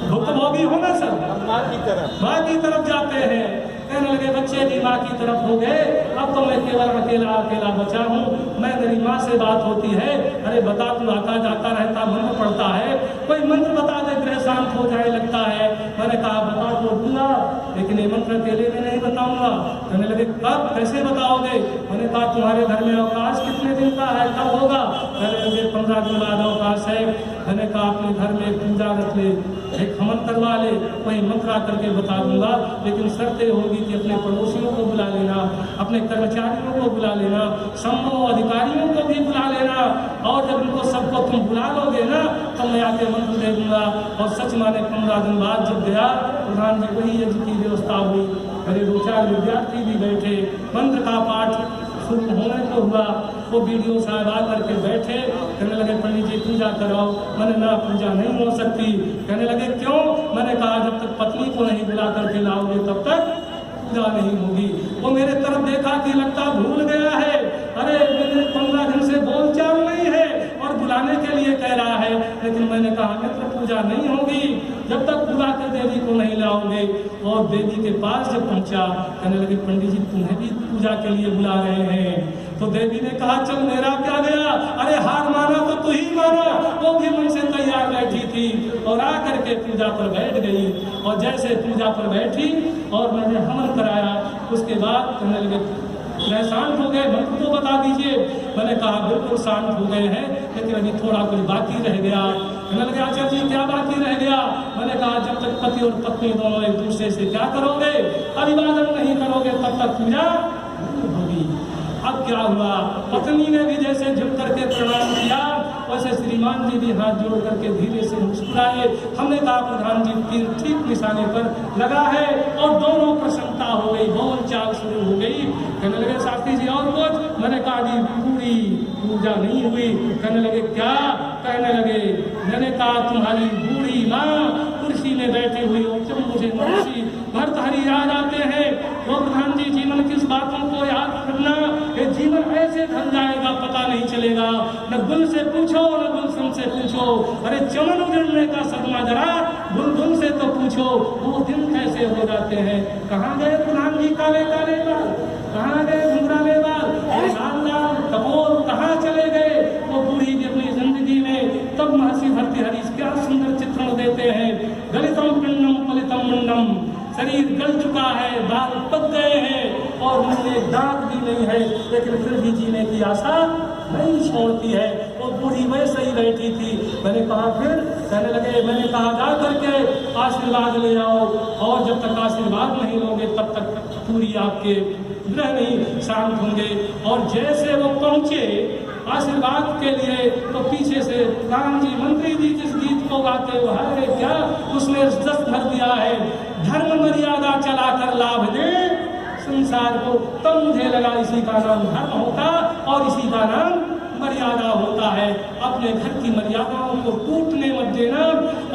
भुक्तभोगी हो ना सर, माँ की तरफ जाते हैं। कहने लगे बच्चे भी माँ की तरफ हो गए, अब तो मैं केवल अकेला बचा हूँ, मैं मेरी माँ से बात होती है, अरे बता तू आता जाता रहता मंत्र पढ़ता है, कोई मंत्र बता दे ग्रह शांत हो जाए लगता है। मैंने कहा बता तो दूंगा, लेकिन ये मंत्र अकेले में नहीं बताऊंगा। कहने लगे कब, कैसे बताओगे? मैंने कहा तुम्हारे घर में अवकाश कितने दिन का है, कब होगा? कहने लगे 15 दिन बाद अवकाश है। मैंने कहा अपने घर में पूजा रख ले, एक हवन करवा ले, वही मंत्रा करके बता दूंगा, लेकिन शर्तें होगी कि अपने पड़ोसियों को बुला लेना, अपने कर्मचारियों को बुला लेना, संभव अधिकारियों को भी बुला लेना, और जब उनको सबको तुम बुला लोगे ना तो मैं आके मंत्र दे दूंगा। और सच माने 15 दिन बाद जब गया, प्रधान जी वही यज्ञ की व्यवस्था हुई, मेरे 2-4 विद्यार्थी भी बैठे, मंत्र का पाठ शुरू होने को हुआ, वो वीडियो साहब आ करके बैठे, कहने लगे पंडित जी पूजा कराओ। मैंने ना पूजा नहीं हो सकती। कहने लगे क्यों? मैंने कहा जब तक पत्नी को नहीं बुला करके लाओगे तब तक पूजा नहीं होगी। वो मेरे तरफ देखा कि लगता भूल गया है, अरे मेरे 15 दिन से बोलचाल नहीं है और बुलाने के लिए कह रहा है, लेकिन मैंने कहा मित्र पूजा नहीं होगी जब तक बुला कर देवी को नहीं लाओगे। और देवी के पास जब पहुंचा, कहने लगे पंडित जी तुम्हें भी पूजा के लिए बुला रहे हैं। तो देवी ने कहा चल मेरा क्या गया, अरे हार माना तो तू ही माना। वो भी मन से तैयार बैठी थी और आ करके पूजा पर बैठ गई, और जैसे पूजा पर बैठी और मैंने हवन कराया, उसके बाद कहने लगे मैं शांत हो गए, मंत्र तो बता दीजिए। मैंने कहा बिल्कुल शांत हो गए हैं, लेकिन अभी थोड़ा कुछ बाकी रह गया। कहने लगे आचार्य जी क्या बाकी रह गया? मैंने कहा जब तक पति और पत्नी दोनों एक दूसरे से क्या करोगे, अभिवादन नहीं करोगे तब तक पूजा होगी। अब क्या हुआ, पत्नी ने भी जैसे झुक करके प्रणाम किया, वैसे श्रीमान जी भी हाथ जोड़ करके धीरे से मुस्कुराए। हमने कहा प्रधान जी ठीक निशाने पर लगा है, और दोनों प्रसन्नता हो गई, बोल चाल शुरू हो गई। कहने लगे शास्त्री जी और कुछ? मैंने कहा जी पूरी की पूजा नहीं हुई। कहने लगे क्या? कहने लगे मैंने कहा तुम्हारी बूढ़ी माँ कुर्सी में बैठी हुई हो। जब मुझे महर्षि भर्तहरि याद आते हैं तो प्रधान जी जीवन किस बातों को याद करना, ये जीवन ऐसे ढल जाएगा पता नहीं चलेगा। न गुल से पूछो न गुलशन से पूछो, अरे चमन उजड़ने का सदमा जरा बुलबुल से तो पूछो वो दिन कैसे हो जाते हैं। कहाँ गए प्रधान जी काले काले बाल, कहाँ गए घुंघराले बाल, लाल लाल कपोल कहाँ चले गए वो बूढ़ी की अपनी जिंदगी में। तब महर्षि भर्तृहरि क्या सुंदर चित्रण देते हैं। गलितम पिंडम फलितम मुंडम, शरीर गल चुका है, बाल पक गए हैं और मुंह में दांत भी नहीं है, लेकिन फिर भी जीने की आशा नहीं छोड़ती है। वो बूढ़ी वैसे ही बैठी थी। मैंने कहा फिर? कहने लगे मैंने कहा जा करके आशीर्वाद ले आओ, और जब तक आशीर्वाद नहीं लोगे तब तक पूरी आपके ग्रह नहीं शांत होंगे। और जैसे वो पहुंचे आशीर्वाद के लिए तो पीछे से राम जी मंत्री जी जिस गीत को गाते हो, अरे क्या उसने जस भर दिया है, धर्म मर्यादा चलाकर लाभ दे संसार को। तब मुझे लगा इसी का नाम धर्म होता और इसी का नाम मर्यादा होता है। अपने घर की मर्यादाओं को टूटने मत देना।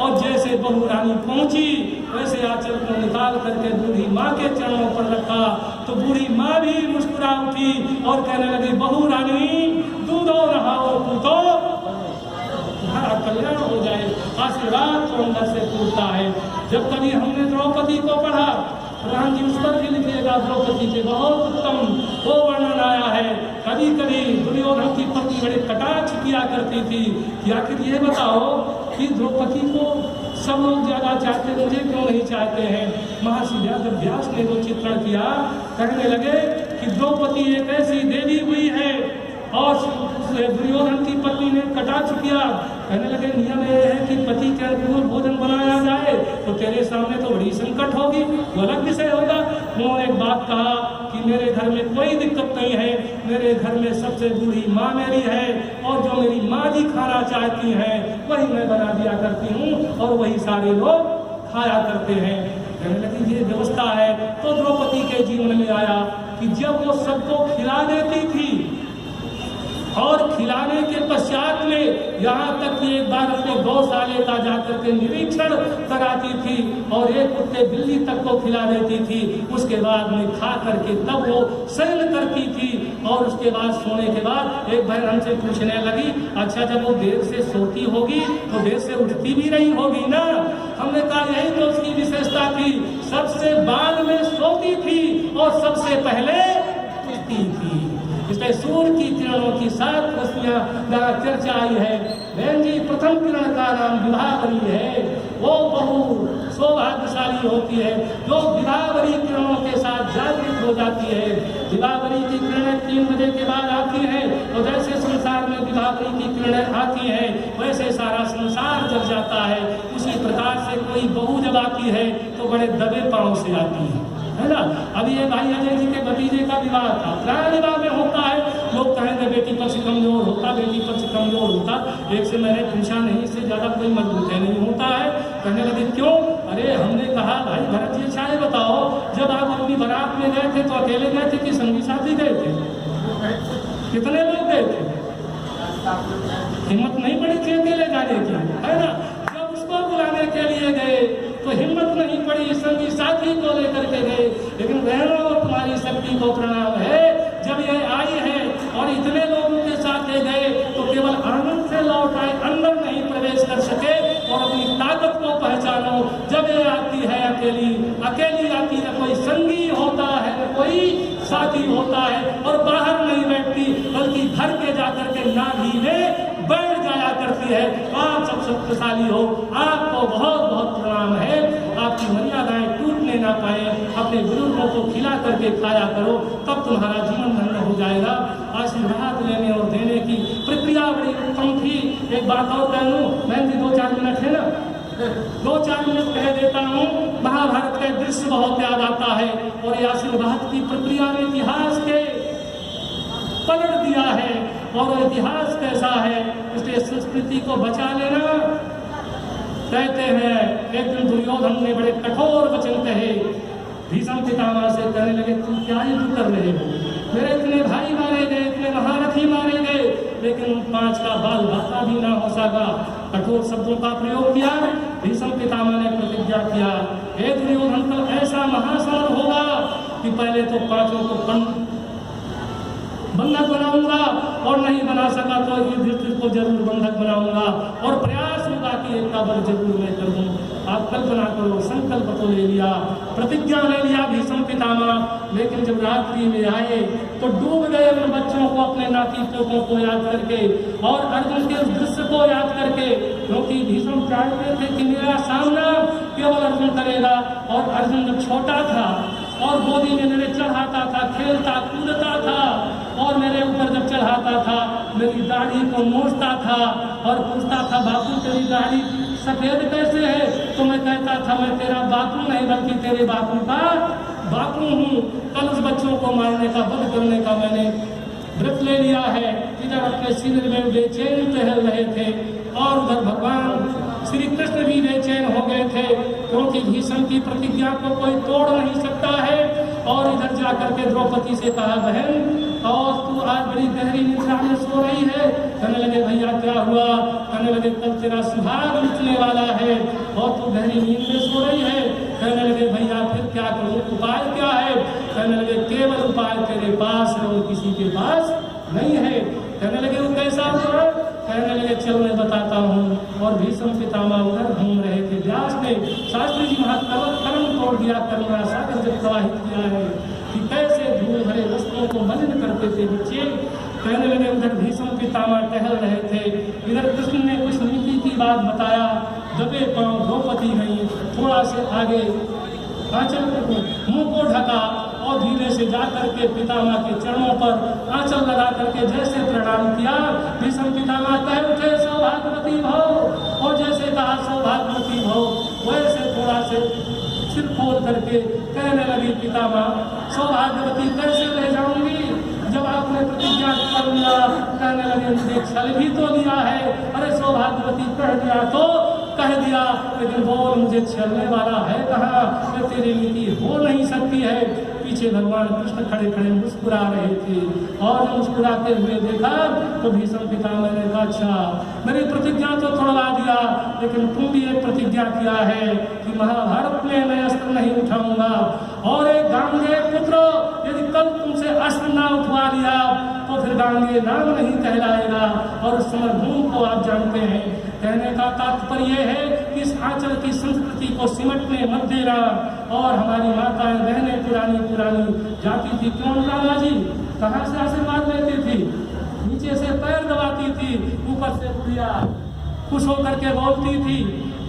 और जैसे बहू रानी पहुंची वैसे आंचल को निकाल करके बूढ़ी माँ के चरणों पर रखा तो बूढ़ी माँ भी मुस्कुरा उठी और कहने लगी बहू रानी दूधो नहाओ पूतो तुम्हारा कल्याण हो जाए। आशीर्वाद तो अंदर से टूटता है। जब कभी हमने द्रौपदी को पढ़ा, प्रधान जी उस पर भी लिखिएगा, द्रौपदी के बहुत उत्तम वो वर्णन आया है। कभी कभी दुर्योधन की पत्नी बड़े कटाक्ष किया करती थी कि आखिर ये बताओ कि द्रौपदी को सब लोग ज्यादा चाहते, मुझे क्यों नहीं चाहते हैं। महर्षि व्यास ने वो चित्रण किया, कहने लगे कि द्रौपदी एक ऐसी देवी हुई है और दुर्योधन की पत्नी ने कटाक्ष किया। कहने लगे नियम यह है कि पति के अनुकूल भोजन बनाया जाए तो तेरे सामने तो बड़ी संकट होगी, वो अलग विषय होगा। उन्होंने एक बात कहा कि मेरे घर में कोई दिक्कत नहीं है, मेरे घर में सबसे बूढ़ी माँ मेरी है और जो मेरी माँ जी खाना चाहती हैं वही मैं बना दिया करती हूँ और वही सारे लोग खाया करते हैं। कहने लगी ये व्यवस्था है। तो द्रौपदी के जीवन में आया कि जब वो सबको खिला देती थी और खिलाने के पश्चात में यहाँ तक कि एक बार अपने गौशाले का जाकर के निरीक्षण कराती थी और एक कुत्ते बिल्ली तक को खिला देती थी। उसके बाद में खा करके तब वो शयन करती थी और उसके बाद सोने के बाद एक बहन हमसे पूछने लगी अच्छा जब वो देर से सोती होगी तो देर से उठती भी रही होगी ना। हमने कहा यही तो उसकी विशेषता थी, सबसे बाद में सोती थी और सबसे पहले उठती थी। इसलिए सूर्य की किरणों की 7 रश्मियां द्वारा चर्चा आई है। बहन जी प्रथम किरण का नाम विभावरी है। वो बहु सौभाग्यशाली होती है जो विभावरी किरणों के साथ जागृत हो जाती है। विभावरी की किरणें 3 बजे के बाद आती है तो जैसे संसार में विभावरी की किरणें आती है वैसे सारा संसार जग जाता है। उसी प्रकार से कोई बहू जब आती है तो बड़े दबे पांव से आती है ना। अभी ये भाई अजय जी के भतीजे का विवाह था, प्राय विवाह में होता है, लोग कहेंगे बेटी पक्ष कमजोर होता, बेटी पक्ष कमजोर होता। एक से मैंने पूछा नहीं, इससे ज्यादा कोई मजबूत नहीं होता है। कहने लगे क्यों? अरे हमने कहा भाई भरत जी अच्छा है बताओ जब आप अपनी बारात में गए थे तो अकेले गए थे कि संगी साथी गए थे? कितने लोग गए थे? हिम्मत नहीं पड़ी थी अकेले जाने की, है ना। जब उसको बुलाने के लिए गए तो हिम्मत नहीं पड़ी, संगी साथी को लेकर के गए। लेकिन बहनों तुम्हारी शक्ति को प्रणाम है, जब ये आई है और इतने लोगों के साथ ये गए तो केवल आनंद से लौट आए, अंदर नहीं प्रवेश कर सके। और अपनी ताकत को पहचानो, जब ये आती है अकेली, अकेली आती है, कोई संगी होता है न कोई साथी होता है और बाहर नहीं बैठती बल्कि घर के जाकर के नाभि में बैठ जाया करती है। आप सब शक्तिशाली हो, आपको बहुत बहुत प्रणाम है। आपकी मर्यादाएं टूटने ना पाए, अपने बुजुर्गों को खिला करके खाया करो, तब तुम्हारा जीवन धन्य हो जाएगा। आशीर्वाद लेने और देने की प्रक्रिया बड़ी उत्तम थी। एक बात और कह लूँ, मैं भी 2-4 मिनट है ना, 2-4 मिनट कह देता हूँ। महाभारत का दृश्य बहुत याद आता है और ये आशीर्वाद की प्रक्रिया ने इतिहास के पलट दिया है और इतिहास कैसा है, इसलिए संस्कृति को बचा लेना। कहते हैं एक दिन दुर्योधन ने बड़े कठोर वचन कहे, भीष्म पितामह से कहने लगे तुम क्या युद्ध कर रहे हो? मेरे इतने भाई मारे गए, इतने महारथी मारे गए, लेकिन उन 5 का बाल बाका भी ना हो सका। कठोर शब्दों का प्रयोग किया। भीष्म पितामह ने प्रतिज्ञा किया, हे दुर्योधन, कल ऐसा महासमर होगा कि पहले तो 5 को बंधक बनाऊंगा, और नहीं बना सका तो युधिष्ठिर को जरूर बंधक बनाऊंगा, और प्रयास होगा कि एक का वध जरूर मैं कर दूं। आप कल्पना करो, संकल्प तो ले लिया, प्रतिज्ञा ले लिया भीष्म पितामह, लेकिन जब रात्रि में आए तो डूब गए उन बच्चों को अपने नाती पोतों को याद करके, और अर्जुन के उस दृश्य को याद करके, क्योंकि भीष्म चाहते थे कि मेरा सामना केवल अर्जुन करेगा, और अर्जुन जब छोटा था और गोदी में मेरे चढ़ाता था, खेलता कूदता था, और मेरे ऊपर जब चढ़ाता था मेरी दाढ़ी को नोचता था और पूछता था, बापू तेरी दाढ़ी सफेद कैसे है? तो मैं कहता था, मैं तेरा बापू नहीं बल्कि तेरे बापू का बापू हूँ। कल उस बच्चों को मारने का, वध करने का मैंने व्रत ले लिया है। इधर अपने शिविर में बेचैन टहल रहे थे, और उधर भगवान श्री कृष्ण भी बेचैन हो गए थे, क्योंकि भीष्म की प्रतिज्ञा को कोई तोड़ नहीं सकता है। और इधर जाकर के द्रौपदी से कहा, बहन, और तू आज बड़ी गहरी निद्रा में सो रही है। कहने लगे, भैया क्या हुआ? कहने लगे, कल तेरा सुहाग मिटने वाला है और तू गहरी नींद में सो रही है। कहने लगे, भैया फिर क्या करूं, उपाय क्या है? कहने लगे, केवल उपाय तेरे पास है और किसी के पास नहीं है। कहने लगे, वो कैसा हुआ? कहने लगे, चल मैं बताता हूँ। और भीष्म पितामह उधर घूम रहे थे। व्यास ने, शास्त्री जी महात्मा कर्म तोड़ दिया, करुणा सागर जब प्रवाहित किया है कि कैसे धूल भरे वस्त्रों को मलिन करते थे बच्चे। कहने लगे, उधर भीष्म पितामह टहल रहे थे, इधर कृष्ण ने कुछ नीति की बात बताया। दबे पांव द्रौपदी गई, थोड़ा से आगे आंचल मुंह को ढका और धीरे से जाकर के पितामह के चरणों पर आंचल लगा करके जैसे प्रणाम किया, भीष्म पितामह कह उठे, सौभाग्यवती भव। और जैसे कहा सौभाग्यवती भव, वैसे थोड़ा से सिर खोल करके कहने लगी, पितामह सौभाग्यवती कैसे रह जाऊंगी जब आपने प्रतिज्ञा कर लिया। कहने लगे, मुझे छल भी तो लिया है। अरे सौभाग्यवती कह दिया तो कह दिया, लेकिन बोल मुझे छलने वाला है कहाँ? मैं तेरी नीति हो नहीं सकती है। पीछे भगवान कृष्ण खड़े खड़े मुस्कुरा रहे थे, और मुस्कुराते हुए देखा तो भीष्म पितामह ने कहा, अच्छा मेरी प्रतिज्ञा तो तोड़वा दिया, लेकिन तुम भी एक प्रतिज्ञा किया है कि महाभारत में मैं अस्त्र नहीं उठाऊंगा, और एक गांगेय पुत्र यदि कल तुमसे अस्त्र ना उठवा लिया तो फिर गांगेय नाम नहीं कहलाएगा। और उस समय भूम को आप जानते हैं। कहने का तात्पर्य है कि इस आंचल की संस्कृति को सिमटने मत देना। और हमारी माताएं बहनें पुरानी पुरानी जाती थी, क्यों लाला जी? कहाँ से आशीर्वाद लेती थी? नीचे से पैर दबाती थी, ऊपर से प्रिया खुश होकर के बोलती थी,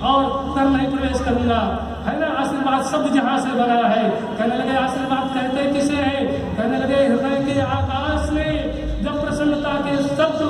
और उधर नहीं प्रवेश करूंगा, है ना। आशीर्वाद शब्द जहाँ से बना है। कहने लगे, आशीर्वाद कहते किसे है? कहने लगे, हृदय के आकाश में जब प्रसन्नता के शब्द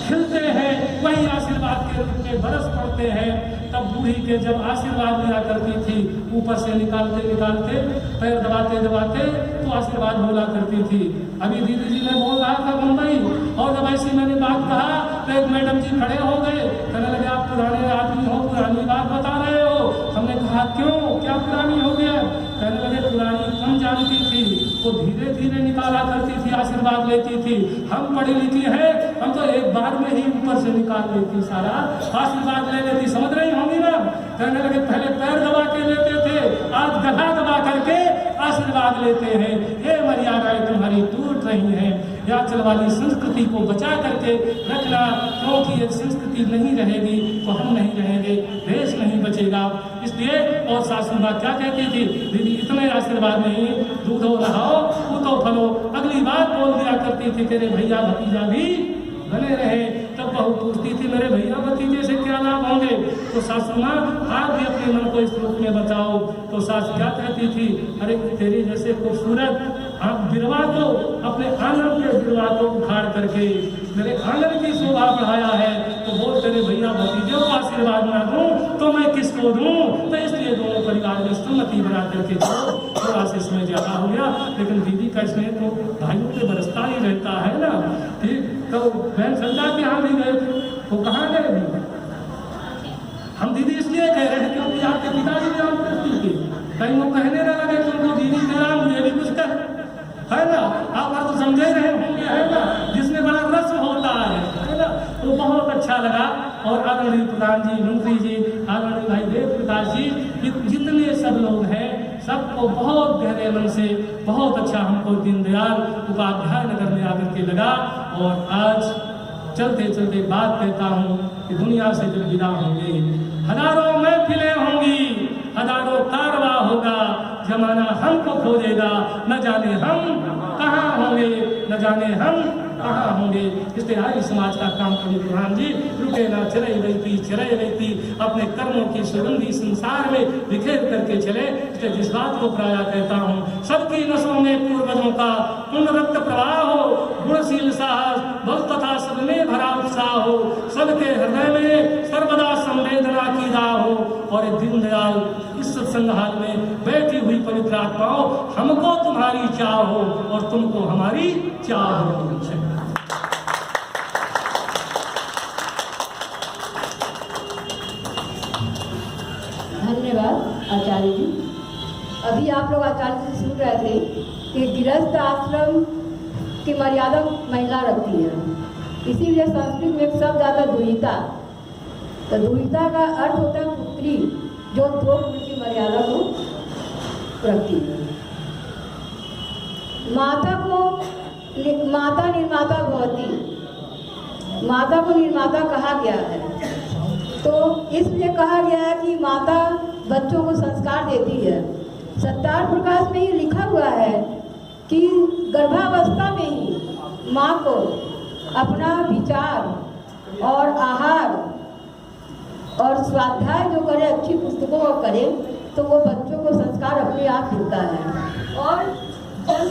खिलते हैं, वही आशीर्वाद के रूप में बरस पड़ते हैं। तब बूढ़ी के जब आशीर्वाद लिया करती थी, ऊपर से निकालते निकालते, पैर दबाते दबाते तो आशीर्वाद बोला करती थी। अभी दीदी जी ने बोल रहा था मुंबई, और जब ऐसी मैंने बात कहा तो एक मैडम जी खड़े हो गए। कहने लगे, आप पुराने आदमी हो, पुरानी बात बता रहे हो। हमने कहा, क्यों, क्या पुरानी हो गया? कहने लगे, पुरानी कम जानती थी, वो धीरे धीरे निकाला करती थी, आशीर्वाद लेती थी। हम पढ़ी लिखी है, हम तो एक बार में ही ऊपर से निकाल लेती, सारा आशीर्वाद ले लेती। समझ रही होंगी ना? कहने लगे, पहले पैर दबा के लेते थे, आज गला दबा करके आशीर्वाद लेते हैं। ये मर्यादाएं तुम्हारी टूट रही हैं। याचल वाली संस्कृति को बचा करके रखना, क्योंकि ये संस्कृति नहीं रहेगी तो हम नहीं रहेंगे, देश नहीं बचेगा। इसलिए और सासू माँ क्या कहती थी, दीदी इतने आशीर्वाद नहीं, दूधो नहाओ पूतो फलो। अगली बात बोल दिया करती थी, तेरे भैया भतीजा भी बने रहे। तब बहू पूछती थी, मेरे भैया भतीजे से क्या लाभ होंगे? तो सासू माँ, आप भी अपने मन को इस रूप में बताओ। तो सास क्या कहती थी, अरे तेरी जैसे खूबसूरत आप बिरवा को, अपने आंगन के बिरवा को उखाड़ करके मेरे आंगन की शोभा बढ़ाया है, तो वो तेरे भैया भतीजों को आशीर्वाद ना दूं तो मैं किसको दूं? तो इसलिए दोनों परिवार में सम्मति बना करके थोड़ा से समय ज्यादा हो गया, लेकिन दीदी का स्नेह तो भाइयों पे बरसता ही रहता है ना। ठीक, तो बहन संता के यहाँ भी गए थे, वो कहाँ गए? हम दीदी इसलिए कह रहे हैं क्योंकि आपके पिताजी भी रामकृष्ण थे, कहीं वो कहने न लगे तुमको दीदी कह रहा, मुझे भी कुछ कह, है ना। आप आदरणीय प्रधान जी, मंत्री जी, आदरणीय भाई वेद प्रकाश जी, जितने सब लोग हैं, सबको बहुत गहरे मन से बहुत अच्छा हमको दीनदयाल उपाध्याय नगर में आकर के लगा। और आज चलते चलते बात कहता हूँ कि दुनिया से जब विदा होंगे, हजारों महफिलें होंगी, हजारों कारवा होगा, जमाना हमको खोजेगा, न जाने हम कहाँ होंगे, न जाने हम कहाँ होंगे। इसलिए आर्य समाज का काम कभी प्रधान जी रुके ना, चले रहती अपने कर्मों की सुगंधी संसार में बिखेर करके चले। इसलिए जिस बात को प्रायः कहता हूँ, सबकी नसों में पूर्वजों का पुण्य रक्त प्रवाह हो, गुणशील साहस बल तथा सब में भरा उत्साह हो, सबके हृदय में सर्वदा संवेदना की राह हो। और दीनदयाल इस सत्संग हाल में बैठी हुई पवित्र आत्माओं, हमको तुम्हारी चाह हो और तुमको हमारी चाह हो।
धन्यवाद आचार्य जी। अभी आप लोग आचार्य से सुन रहे थे कि गृहस्थ आश्रम की मर्यादा महिला रखती है, इसीलिए संस्कृत में एक शब्द आता है दुहिता। तो दुहिता का अर्थ होता है पुत्री, जो 2 पुत्र की मर्यादा को रखती है। माता निर्माता भवती, माता को निर्माता कहा गया है। तो इसलिए कहा गया है कि माता बच्चों को संस्कार देती है। सत्तार प्रकाश में ये लिखा हुआ है कि गर्भावस्था में ही माँ को अपना विचार और आहार और स्वाध्याय जो करे, अच्छी पुस्तकों को करे, तो वो बच्चों को संस्कार अपने आप मिलता है। और